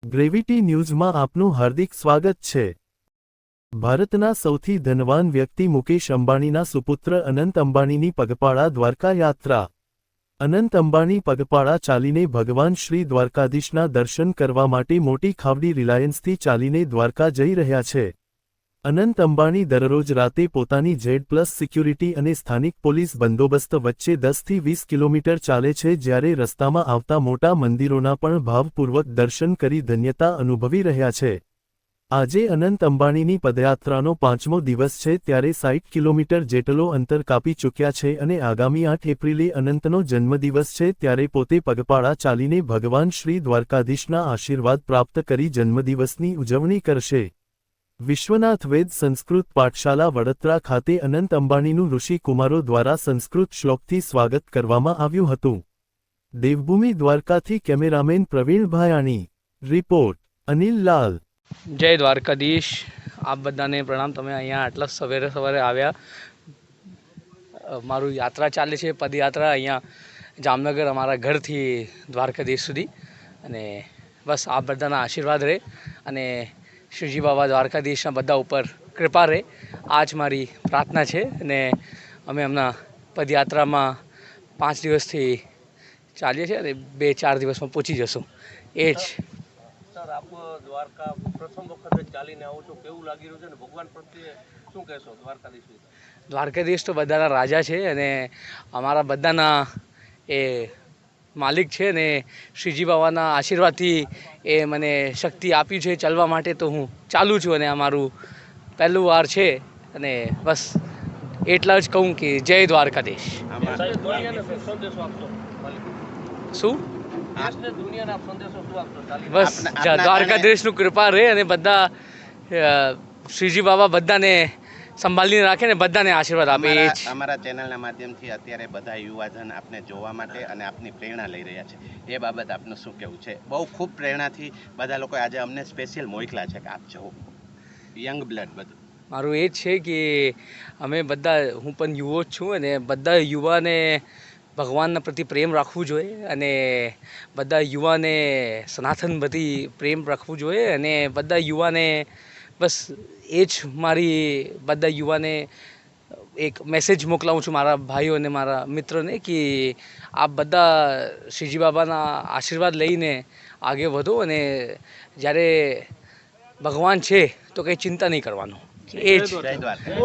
Gravity ન્યૂઝમાં આપનું હાર્દિક સ્વાગત છે। ભારતના સૌથી ધનવાન વ્યક્તિ મુકેશ અંબાણીના સુપુત્ર અનંત અંબાણીની પગપાળા દ્વારકા યાત્રા। અનંત અંબાણી પગપાળા ચાલીને ભગવાન શ્રી દ્વારકાધીશના દર્શન કરવા માટે મોટી ખાવડી રિલાયન્સથી ચાલીને દ્વારકા જઈ રહ્યા છે। અનંત અંબાણી દરરોજ રાતે પોતાની Z+ સિક્યુરિટી અને સ્થાનિક પોલીસ બંદોબસ્ત વચ્ચે 10 થી 20 કિલોમીટર ચાલે છે, જ્યારે રસ્તામાં આવતા મોટા મંદિરોના પણ ભાવપૂર્વક દર્શન કરી ધન્યતા અનુભવી રહ્યા છે। આજે અનંત અંબાણીની પદયાત્રાનો 5મો દિવસ છે, ત્યારે 60 કિલોમીટર જેટલો અંતર કાપી ચૂક્યા છે અને આગામી 8 એપ્રિલે અનંતનો જન્મદિવસ છે, ત્યારે પોતે પગપાળા ચાલીને ભગવાન શ્રી દ્વારકાધીશના આશીર્વાદ પ્રાપ્ત કરી જન્મદિવસની ઉજવણી કરશે। વિશ્વનાથ વેદ સંસ્કૃત પાઠશાલા વડોદરા ખાતે અનંત અંબાણીનું ઋષિ કુમારો દ્વારા સંસ્કૃત શ્લોકથી સ્વાગત કરવામાં આવ્યું હતું। દેવભૂમિ દ્વારકાથી કેમેરામેન પ્રવીણ ભાયાણી, રિપોર્ટ અનિલ લાલ। જય દ્વારકાધીશ। આપ બધાને પ્રણામ। તમે અહીંયા આટલા સવારે આવ્યા। મારું યાત્રા ચાલે છે, પદયાત્રા અહીંયા જામનગર અમારા ઘરથી દ્વારકાધીશ સુધી, અને બસ આપ બધાના આશીર્વાદ રહે અને શ્રીજી બાબા દ્વારકાધીશના બધા ઉપર કૃપા રહે, આ જ મારી પ્રાર્થના છે। અને અમે હમણાં પદયાત્રામાં 5 દિવસથી ચાલીએ છીએ અને 2-4 દિવસમાં પહોંચી જશું, એ જ। સર, આપ દ્વારકા પ્રથમ વખત ચાલીને આવો છો, કેવું લાગી રહ્યું છે અને ભગવાન પ્રત્યે શું કહેશો દ્વારકાધીશ? દ્વારકાધીશ તો બધાના રાજા છે અને અમારા બધાના એ માલિક છે, ને શ્રીજી બાબાના આશીર્વાદથી એ મને શક્તિ આપી છે ચાલવા માટે, તો હું ચાલું છું અને આ મારું પહેલું વાર છે, અને બસ એટલા જ કહું કે જય દ્વારકાધીશ। શું બસ દ્વારકાધીશનું કૃપા રહે અને બધા શ્રીજી બાબા બધાને સંભાળીને રાખે ને બધાને આશીર્વાદ આપે। એ જ અમારા ચેનલના માધ્યમથી અત્યારે બધા યુવાજન આપને જોવા માટે અને આપની પ્રેરણા લઈ રહ્યા છે, એ બાબત આપનું શું કહેવું છે? બહુ ખૂબ પ્રેરણાથી બધા લોકો આજે અમને સ્પેશિયલ મોકલા છે કે આપ જવો, યંગ બ્લડ બધું। મારું એ જ છે કે અમે બધા, હું પણ યુવો જ છું, અને બધા યુવાને ભગવાનના પ્રતિ પ્રેમ રાખવું જોઈએ, અને બધા યુવાને સનાતન પ્રતિ પ્રેમ રાખવું જોઈએ, અને બધા યુવાને બસ એ જ મારી બધા યુવાને એક મેસેજ મોકલાવું છું, મારા ભાઈઓ અને મારા મિત્રોને, કે આપ બધા શ્રીજી બાબાના આશીર્વાદ લઈને આગળ વધો, અને જ્યારે ભગવાન છે તો કંઈ ચિંતા નહીં કરવાનું, એ જ। જય દ્વારકા।